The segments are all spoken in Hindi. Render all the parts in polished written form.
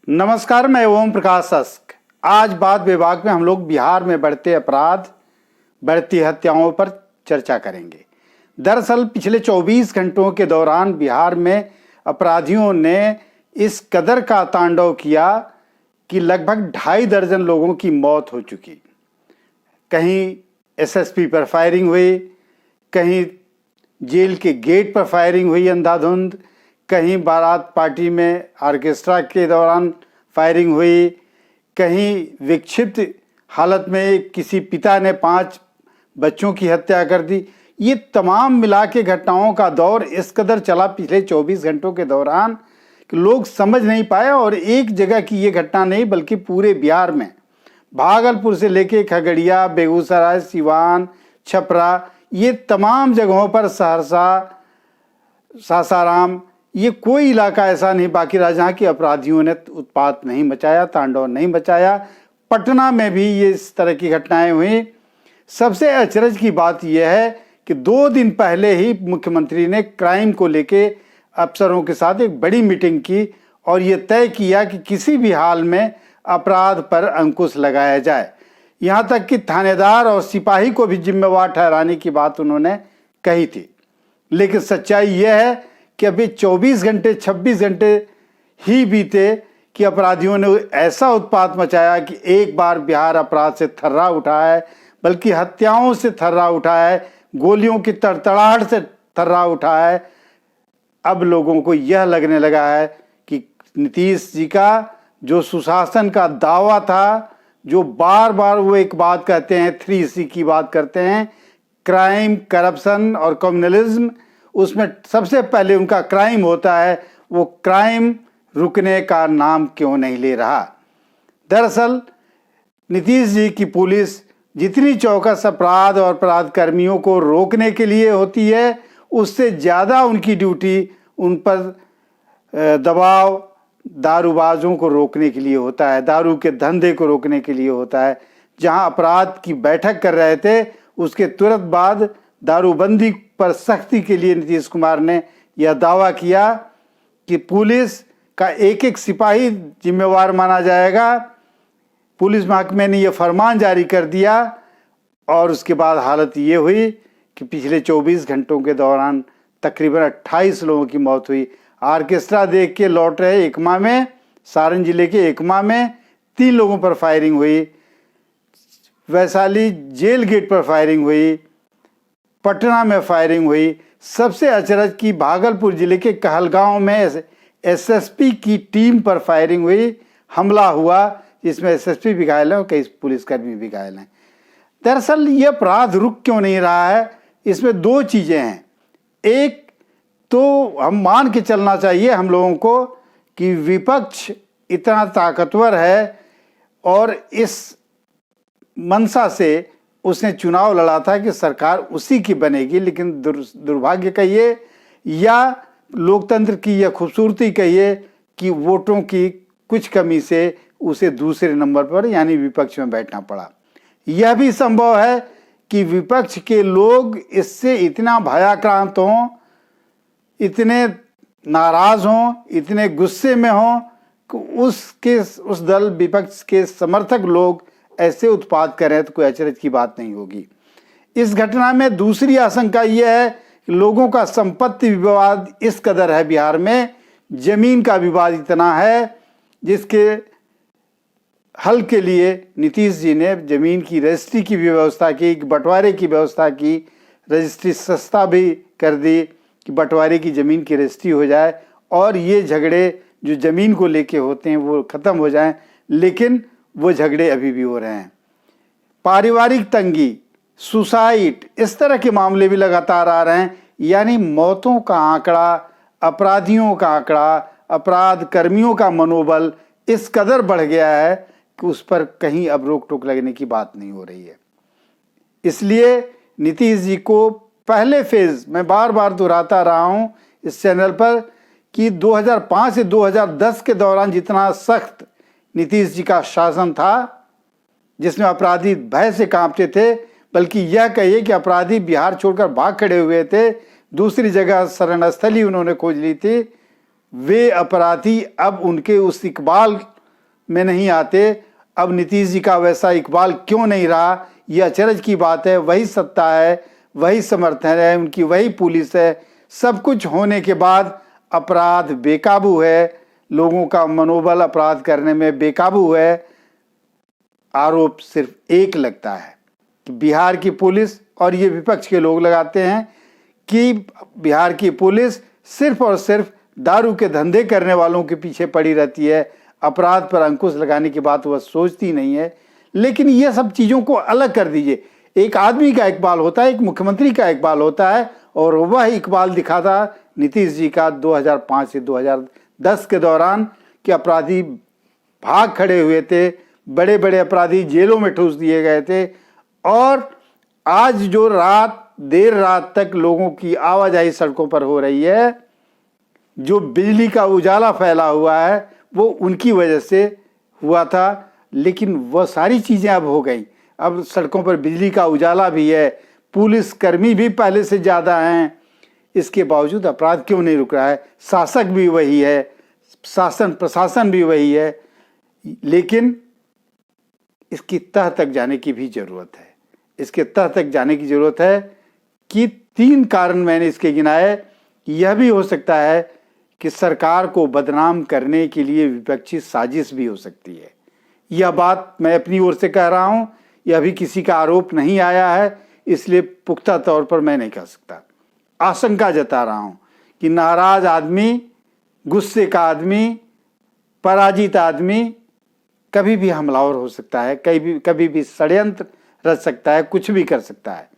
नमस्कार, मैं ओम प्रकाश अस्क। आज बात विभाग में हम लोग बिहार में बढ़ते अपराध, बढ़ती हत्याओं पर चर्चा करेंगे। दरअसल पिछले 24 घंटों के दौरान बिहार में अपराधियों ने इस कदर का तांडव किया कि लगभग 2.5 दर्जन लोगों की मौत हो चुकी। कहीं एसएसपी पर फायरिंग हुई, कहीं जेल के गेट पर फायरिंग हुई अंधाधुंध, कहीं बारात पार्टी में ऑर्केस्ट्रा के दौरान फायरिंग हुई, कहीं विक्षिप्त हालत में किसी पिता ने 5 बच्चों की हत्या कर दी। ये तमाम मिला के घटनाओं का दौर इस कदर चला पिछले 24 घंटों के दौरान कि लोग समझ नहीं पाए। और एक जगह की ये घटना नहीं बल्कि पूरे बिहार में भागलपुर से लेके खगड़िया, बेगूसराय, सिवान, छपरा, ये तमाम जगहों पर, सहरसा, सासाराम, ये कोई इलाका ऐसा नहीं बाकी रहा जहाँ की अपराधियों ने उत्पात नहीं मचाया, तांडव नहीं मचाया। पटना में भी ये इस तरह की घटनाएं हुई। सबसे अचरज की बात यह है कि 2 दिन पहले ही मुख्यमंत्री ने क्राइम को लेके अफसरों के साथ एक बड़ी मीटिंग की और ये तय किया कि किसी भी हाल में अपराध पर अंकुश लगाया जाए। यहाँ तक कि थानेदार और सिपाही को भी जिम्मेवार ठहराने की बात उन्होंने कही थी। लेकिन सच्चाई यह है कि अभी 24 घंटे 26 घंटे ही बीते कि अपराधियों ने ऐसा उत्पात मचाया कि एक बार बिहार अपराध से थर्रा उठा है, बल्कि हत्याओं से थर्रा उठा है, गोलियों की तड़तड़ाहट से थर्रा उठा है। अब लोगों को यह लगने लगा है कि नीतीश जी का जो सुशासन का दावा था, जो बार बार वो एक बात कहते हैं, 3C की बात करते हैं, क्राइम, करप्शन और कम्युनलिज्म, उसमें सबसे पहले उनका क्राइम होता है। वो क्राइम रुकने का नाम क्यों नहीं ले रहा। दरअसल नीतीश जी की पुलिस जितनी चौकस अपराध और अपराध कर्मियों को रोकने के लिए होती है, उससे ज़्यादा उनकी ड्यूटी उन पर दबाव दारूबाजों को रोकने के लिए होता है, दारू के धंधे को रोकने के लिए होता है। जहां अपराध की बैठक कर रहे थे, उसके तुरंत बाद दारूबंदी पर सख्ती के लिए नीतीश कुमार ने यह दावा किया कि पुलिस का एक एक सिपाही जिम्मेवार माना जाएगा। पुलिस महकमे ने यह फरमान जारी कर दिया और उसके बाद हालत ये हुई कि पिछले 24 घंटों के दौरान तकरीबन 28 लोगों की मौत हुई। ऑर्केस्ट्रा देख के लौट रहे एकमा में, सारण जिले के एकमा में 3 लोगों पर फायरिंग हुई, वैशाली जेल गेट पर फायरिंग हुई, पटना में फायरिंग हुई। सबसे अचरज की भागलपुर जिले के कहलगांव में एसएसपी की टीम पर फायरिंग हुई, हमला हुआ, जिसमें एसएसपी भी घायल हैं और कई पुलिसकर्मी भी घायल हैं। दरअसल ये अपराध रुक क्यों नहीं रहा है, इसमें 2 चीज़ें हैं। एक तो हम मान के चलना चाहिए हम लोगों को कि विपक्ष इतना ताकतवर है और इस मंशा से उसने चुनाव लड़ा था कि सरकार उसी की बनेगी। लेकिन दुर्भाग्य कहिए या लोकतंत्र की यह खूबसूरती कहिए कि वोटों की कुछ कमी से उसे दूसरे नंबर पर यानी विपक्ष में बैठना पड़ा। यह भी संभव है कि विपक्ष के लोग इससे इतना भयाक्रांत हों, इतने नाराज हों, इतने गुस्से में हों कि उस दल विपक्ष के समर्थक लोग ऐसे उत्पात करें तो कोई अचरज की बात नहीं होगी। इस घटना में दूसरी आशंका यह है कि लोगों का संपत्ति विवाद इस कदर है बिहार में, जमीन का विवाद इतना है जिसके हल के लिए नीतीश जी ने जमीन की रजिस्ट्री की भी व्यवस्था की, बंटवारे की व्यवस्था की, रजिस्ट्री सस्ता भी कर दी कि बंटवारे की ज़मीन की रजिस्ट्री हो जाए और ये झगड़े जो ज़मीन को लेके होते हैं वो ख़त्म हो जाएं। लेकिन वो झगड़े अभी भी हो रहे हैं। पारिवारिक तंगी, सुसाइड, इस तरह के मामले भी लगातार आ रहे हैं। यानी मौतों का आंकड़ा, अपराधियों का आंकड़ा, अपराध कर्मियों का मनोबल इस कदर बढ़ गया है कि उस पर कहीं अब रोक टोक लगने की बात नहीं हो रही है। इसलिए नीतीश जी को पहले फेज, मैं बार बार दोहराता रहा हूँ इस चैनल पर कि 2005 से 2010 के दौरान जितना सख्त नीतीश जी का शासन था, जिसमें अपराधी भय से कांपते थे, बल्कि यह कहिए कि अपराधी बिहार छोड़कर भाग खड़े हुए थे, दूसरी जगह शरण स्थली उन्होंने खोज ली थी। वे अपराधी अब उनके उस इकबाल में नहीं आते। अब नीतीश जी का वैसा इकबाल क्यों नहीं रहा, यह अचरज की बात है। वही सत्ता है, वही समर्थन है, उनकी वही पुलिस है। सब कुछ होने के बाद अपराध बेकाबू है, लोगों का मनोबल अपराध करने में बेकाबू है। आरोप सिर्फ एक लगता है कि बिहार की पुलिस, और ये विपक्ष के लोग लगाते हैं कि बिहार की पुलिस सिर्फ और सिर्फ दारू के धंधे करने वालों के पीछे पड़ी रहती है, अपराध पर अंकुश लगाने की बात वह सोचती नहीं है। लेकिन ये सब चीज़ों को अलग कर दीजिए। एक आदमी का इकबाल होता है, एक मुख्यमंत्री का इकबाल होता है, और वह इकबाल दिखा था नीतीश जी का 2005 से 2010 के दौरान कि अपराधी भाग खड़े हुए थे, बड़े बड़े अपराधी जेलों में ठूस दिए गए थे। और आज जो देर रात तक लोगों की आवाजाही सड़कों पर हो रही है, जो बिजली का उजाला फैला हुआ है, वो उनकी वजह से हुआ था। लेकिन वह सारी चीज़ें अब हो गई। अब सड़कों पर बिजली का उजाला भी है, पुलिस कर्मी भी पहले से ज़्यादा हैं। इसके बावजूद अपराध क्यों नहीं रुक रहा है? शासक भी वही है, शासन प्रशासन भी वही है। लेकिन इसकी तह तक जाने की भी ज़रूरत है। इसके तह तक जाने की ज़रूरत है कि 3 कारण मैंने इसके गिनाए। यह भी हो सकता है कि सरकार को बदनाम करने के लिए विपक्षी साजिश भी हो सकती है। यह बात मैं अपनी ओर से कह रहा हूं, यह अभी किसी का आरोप नहीं आया है, इसलिए पुख्ता तौर पर मैं नहीं कह सकता। आशंका जता रहा हूं कि नाराज आदमी, गुस्से का आदमी, पराजित आदमी कभी भी हमलावर हो सकता है, कभी भी षड्यंत्र रच सकता है, कुछ भी कर सकता है।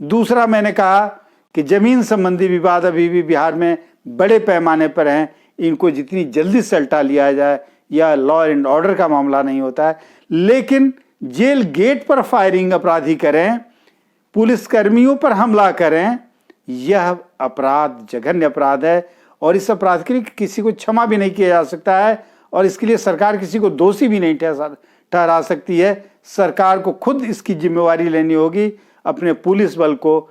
दूसरा, मैंने कहा कि जमीन संबंधी विवाद अभी भी बिहार में बड़े पैमाने पर हैं। इनको जितनी जल्दी से सल्टा लिया जाए, या लॉ एंड ऑर्डर का मामला नहीं होता है, लेकिन जेल गेट पर फायरिंग अपराधी करें, पुलिसकर्मियों पर हमला करें, यह अपराध जघन्य अपराध है। और इस अपराध के लिए किसी को क्षमा भी नहीं किया जा सकता है, और इसके लिए सरकार किसी को दोषी भी नहीं ठहरा सकती है। सरकार को खुद इसकी जिम्मेवारी लेनी होगी। अपने पुलिस बल को,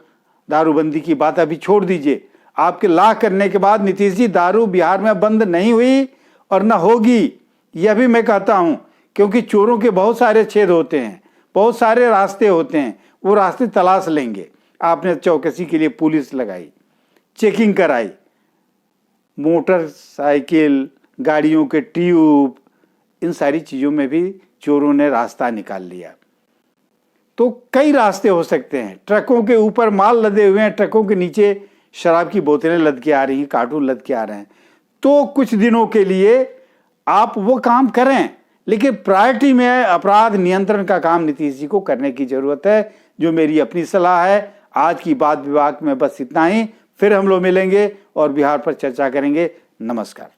दारूबंदी की बात अभी छोड़ दीजिए, आपके ला करने के बाद नीतीश जी दारू बिहार में बंद नहीं हुई और न होगी, यह भी मैं कहता हूं। क्योंकि चोरों के बहुत सारे छेद होते हैं, बहुत सारे रास्ते होते हैं, वो रास्ते तलाश लेंगे। आपने चौकसी के लिए पुलिस लगाई, चेकिंग कराई, मोटरसाइकिल, गाड़ियों के ट्यूब, इन सारी चीज़ों में भी चोरों ने रास्ता निकाल लिया। तो कई रास्ते हो सकते हैं। ट्रकों के ऊपर माल लदे हुए हैं, ट्रकों के नीचे शराब की बोतलें लद के आ रही हैं, कार्टून लद के आ रहे हैं। तो कुछ दिनों के लिए आप वो काम करें, लेकिन प्रायोरिटी में अपराध नियंत्रण का काम नीतीश जी को करने की जरूरत है, जो मेरी अपनी सलाह है। आज की बात विभाग में बस इतना ही। फिर हम लोग मिलेंगे और बिहार पर चर्चा करेंगे। नमस्कार।